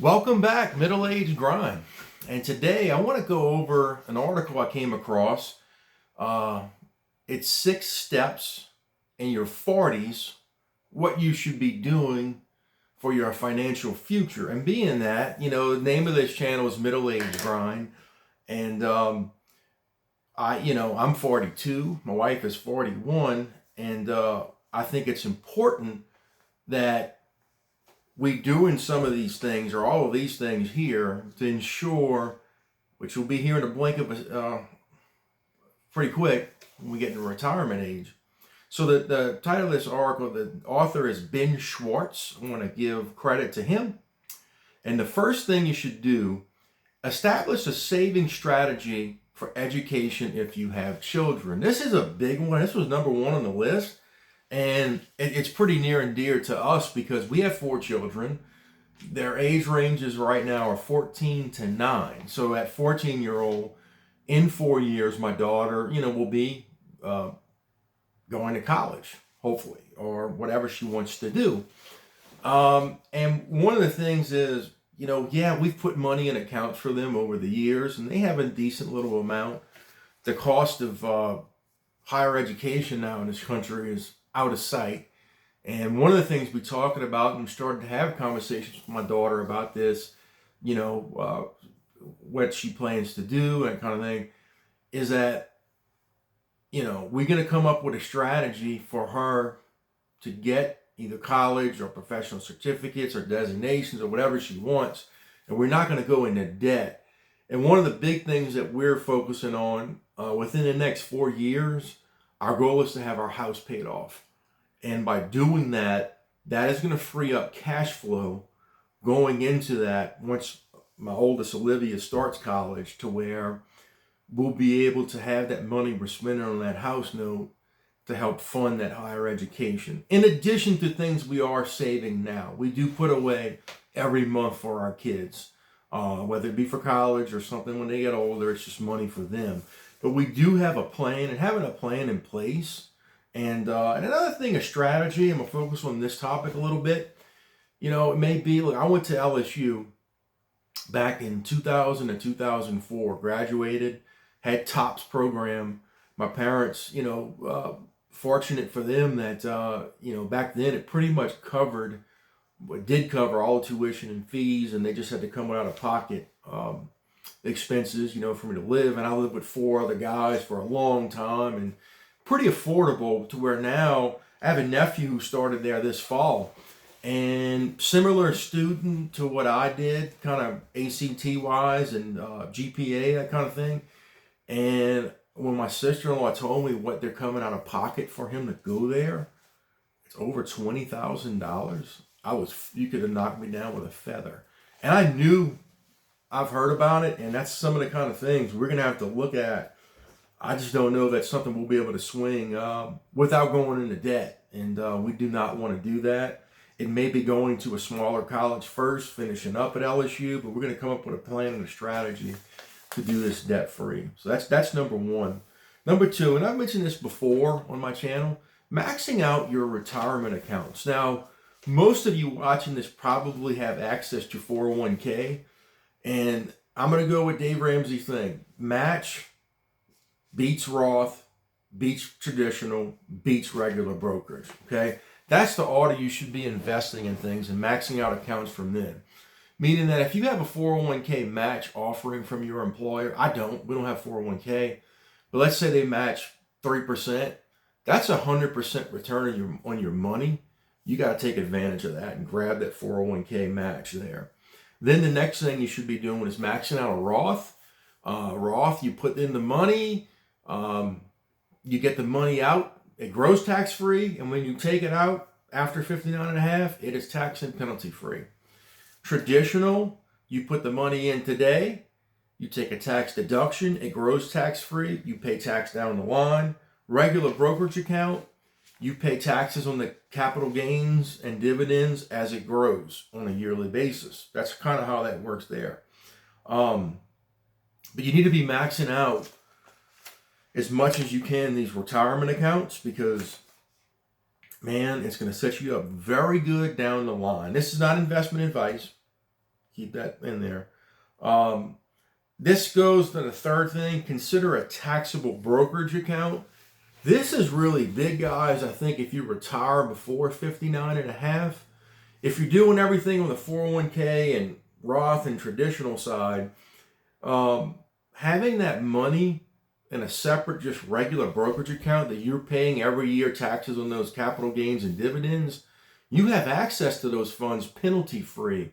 Welcome back, Middle Age Grind. And today I want to go over an article I came across. Uh, it's 6 steps in your 40s, what you should be doing for your financial future. And being that, the name of this channel is Middle Age Grind. And I'm 42, my wife is 41, and I think it's important that we doing some of these things or all of these things here to ensure, which will be here in the blink of pretty quick when we get into retirement age. So the title of this article, the author is Ben Schwartz. I want to give credit to him. And the first thing you should do, establish a saving strategy for education if you have children. This is a big one. This was number one on the list. And it's pretty near and dear to us because we have 4 children. Their age ranges right now are 14 to 9. So at 14-year-old, in 4 years, my daughter, will be going to college, hopefully, or whatever she wants to do. And one of the things is, we've put money in accounts for them over the years, and they have a decent little amount. The cost of higher education now in this country is out of sight. And one of the things we talking about, and we started to have conversations with my daughter about this, what she plans to do and kind of thing, is that, we're going to come up with a strategy for her to get either college or professional certificates or designations or whatever she wants. And we're not going to go into debt. And one of the big things that we're focusing on within the next 4 years, our goal is to have our house paid off. And by doing that, that is going to free up cash flow going into that once my oldest Olivia starts college, to where we'll be able to have that money we're spending on that house note to help fund that higher education. In addition to things we are saving now, we do put away every month for our kids, whether it be for college or something when they get older. It's just money for them. But we do have a plan, and having a plan in place. And another thing, a strategy, I'm going to focus on this topic a little bit. It may be, I went to LSU back in 2000 and 2004, graduated, had TOPS program. My parents, fortunate for them that, back then it pretty much did cover all tuition and fees, and they just had to come out of pocket expenses, for me to live. And I lived with 4 other guys for a long time, and pretty affordable, to where now I have a nephew who started there this fall, and similar student to what I did, kind of ACT wise and GPA, that kind of thing. And when my sister-in-law told me what they're coming out of pocket for him to go there, it's over $20,000. You could have knocked me down with a feather. And I knew, I've heard about it, and that's some of the kind of things we're going to have to look at. I just don't know if that's something we'll be able to swing without going into debt. And we do not want to do that. It may be going to a smaller college first, finishing up at LSU, but we're going to come up with a plan and a strategy to do this debt free. So that's number one. Number two, and I've mentioned this before on my channel, maxing out your retirement accounts. Now, most of you watching this probably have access to 401k, and I'm going to go with Dave Ramsey's thing. Match beats Roth, beats traditional, beats regular brokerage, okay? That's the order you should be investing in things and maxing out accounts from then. Meaning that if you have a 401k match offering from your employer, we don't have 401k, but let's say they match 3%, that's 100% return on your money. You got to take advantage of that and grab that 401k match there. Then the next thing you should be doing is maxing out a Roth. Roth, you put in the money, you get the money out, it grows tax free, and when you take it out after 59.5, it is tax and penalty free. Traditional, you put the money in today, you take a tax deduction, it grows tax free, you pay tax down the line. Regular brokerage account, you pay taxes on the capital gains and dividends as it grows on a yearly basis. That's kind of how that works there. But you need to be maxing out as much as you can in these retirement accounts, because man, it's going to set you up very good down the line. This is not investment advice. keep that in there. This goes to the third thing. Consider a taxable brokerage account. This is really big, guys. I think if you retire before 59 and a half, if you're doing everything on the 401k and Roth and traditional side, having that money in a separate, just regular brokerage account that you're paying every year taxes on those capital gains and dividends, you have access to those funds penalty free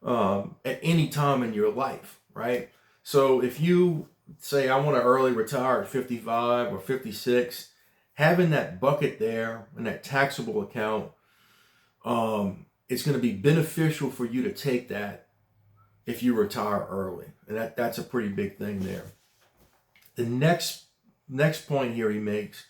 at any time in your life, right? So if you say, I want to early retire at 55 or 56, having that bucket there in that taxable account, it's going to be beneficial for you to take that if you retire early. And that's a pretty big thing there. The next point here he makes,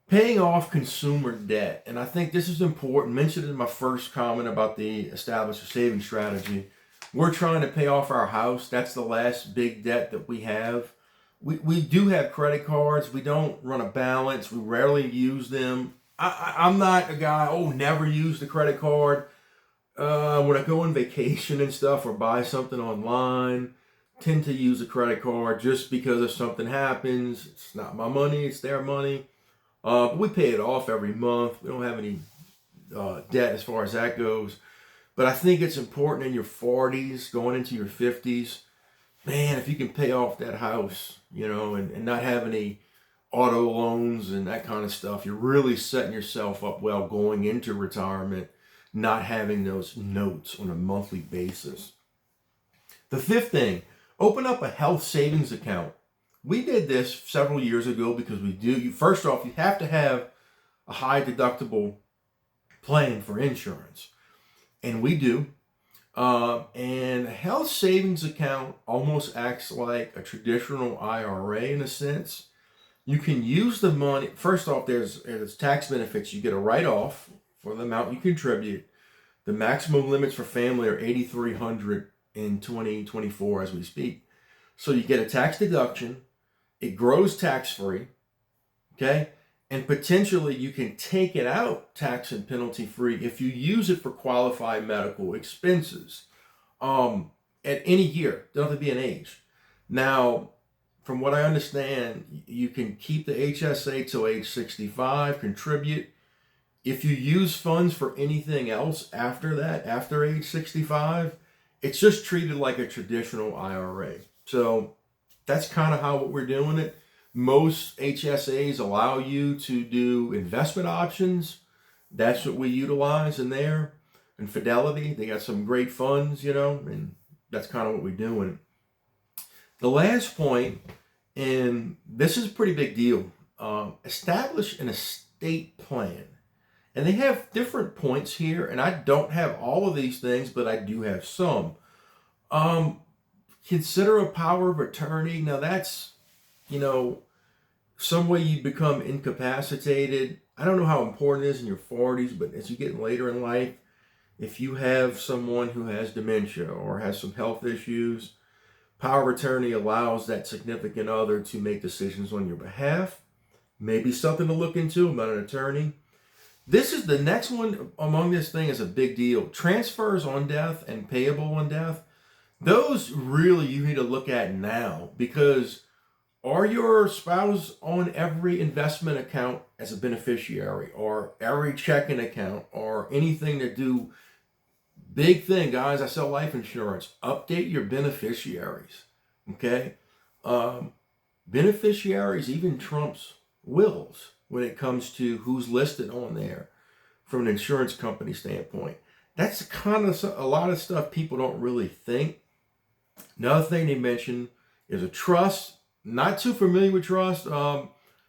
paying off consumer debt. And I think this is important. Mentioned in my first comment about the establish a savings strategy. We're trying to pay off our house. That's the last big debt that we have. We do have credit cards. We don't run a balance. We rarely use them. I'm not a guy, never use the credit card. When I go on vacation and stuff or buy something online, tend to use a credit card just because if something happens, it's not my money, it's their money. But we pay it off every month. We don't have any debt as far as that goes. But I think it's important in your 40s, going into your 50s, man, if you can pay off that house, and not have any auto loans and that kind of stuff, you're really setting yourself up well going into retirement, not having those notes on a monthly basis. The fifth thing, open up a health savings account. We did this several years ago because first off, you have to have a high deductible plan for insurance. And we do. And a health savings account almost acts like a traditional IRA in a sense. You can use the money. First off, there's tax benefits. You get a write-off for the amount you contribute. The maximum limits for family are $8,300 in 2024 as we speak. So you get a tax deduction. It grows tax-free, okay? And potentially you can take it out tax and penalty-free if you use it for qualified medical expenses at any year. Don't have to be an age. Now, from what I understand, you can keep the HSA till age 65, contribute. If you use funds for anything else after that, after age 65, it's just treated like a traditional IRA. So that's kind of how we're doing it. Most HSAs allow you to do investment options. That's what we utilize in there. And Fidelity, they got some great funds, and that's kind of what we're doing. The last point, and this is a pretty big deal, establish an estate plan. And they have different points here, and I don't have all of these things, but I do have some. Consider a power of attorney. Now that's, some way you become incapacitated. I don't know how important it is in your 40s, but as you get later in life, if you have someone who has dementia or has some health issues, power of attorney allows that significant other to make decisions on your behalf. Maybe something to look into about an attorney. This is the next one among this thing is a big deal. Transfers on death and payable on death. Those really you need to look at now, because are your spouse on every investment account as a beneficiary or every checking account or anything to do? Big thing, guys. I sell life insurance. Update your beneficiaries. Okay? Beneficiaries even trumps wills when it comes to who's listed on there from an insurance company standpoint. That's kind of a lot of stuff people don't really think. Another thing they mention is a trust. Not too familiar with trust.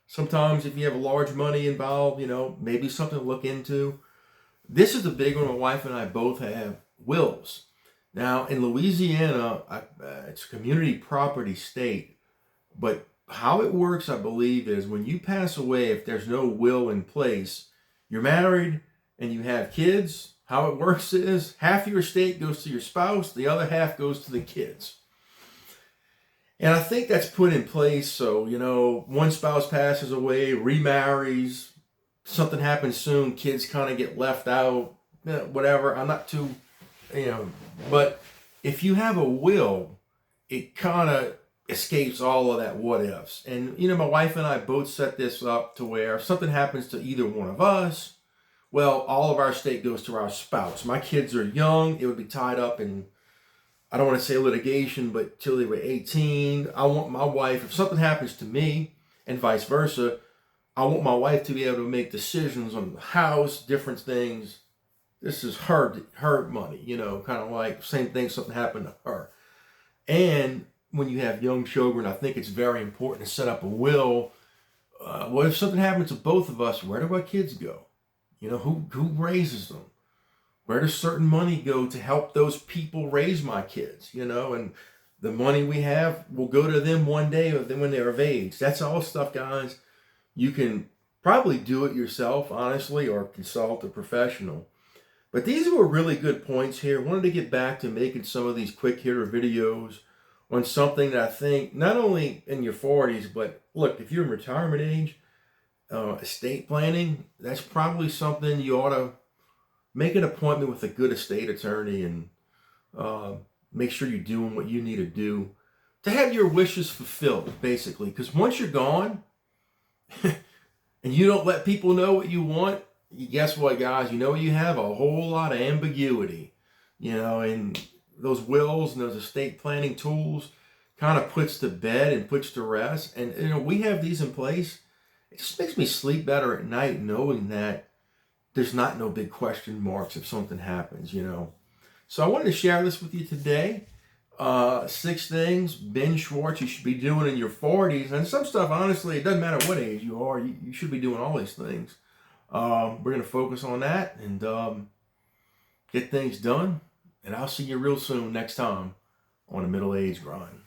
Sometimes if you have large money involved, maybe something to look into. This is the big one. My wife and I both have wills. Now in Louisiana, it's a community property state, but how it works, I believe, is when you pass away, if there's no will in place, you're married and you have kids. How it works is half your estate goes to your spouse, the other half goes to the kids. And I think that's put in place so, one spouse passes away, remarries, something happens soon, kids kind of get left out, whatever. I'm not too, but if you have a will, it kind of escapes all of that what ifs. And, my wife and I both set this up to where if something happens to either one of us, well, all of our estate goes to our spouse. My kids are young. It would be tied up in, I don't want to say litigation, but till they were 18. I want my wife, if something happens to me and vice versa, I want my wife to be able to make decisions on the house, different things. This is her money, kind of like same thing, something happened to her. And when you have young children, I think it's very important to set up a will. What if something happens to both of us? Where do our kids go? Who raises them? Where does certain money go to help those people raise my kids? And the money we have will go to them one day or then when they're of age. That's all stuff, guys. You can probably do it yourself, honestly, or consult a professional. But these were really good points here. I wanted to get back to making some of these quick hitter videos on something that I think not only in your 40s, but look, if you're in retirement age, estate planning, that's probably something you ought to make an appointment with a good estate attorney and make sure you're doing what you need to do to have your wishes fulfilled, basically. Because once you're gone and you don't let people know what you want, guess what, guys? You have a whole lot of ambiguity, and those wills and those estate planning tools kind of puts to bed and puts to rest. And, we have these in place. It just makes me sleep better at night knowing that there's not no big question marks if something happens, So I wanted to share this with you today. 6 things Ben Schwartz you should be doing in your 40s. And some stuff, honestly, it doesn't matter what age you are. You should be doing all these things. We're going to focus on that and get things done. And I'll see you real soon next time on the Middle Age Grind.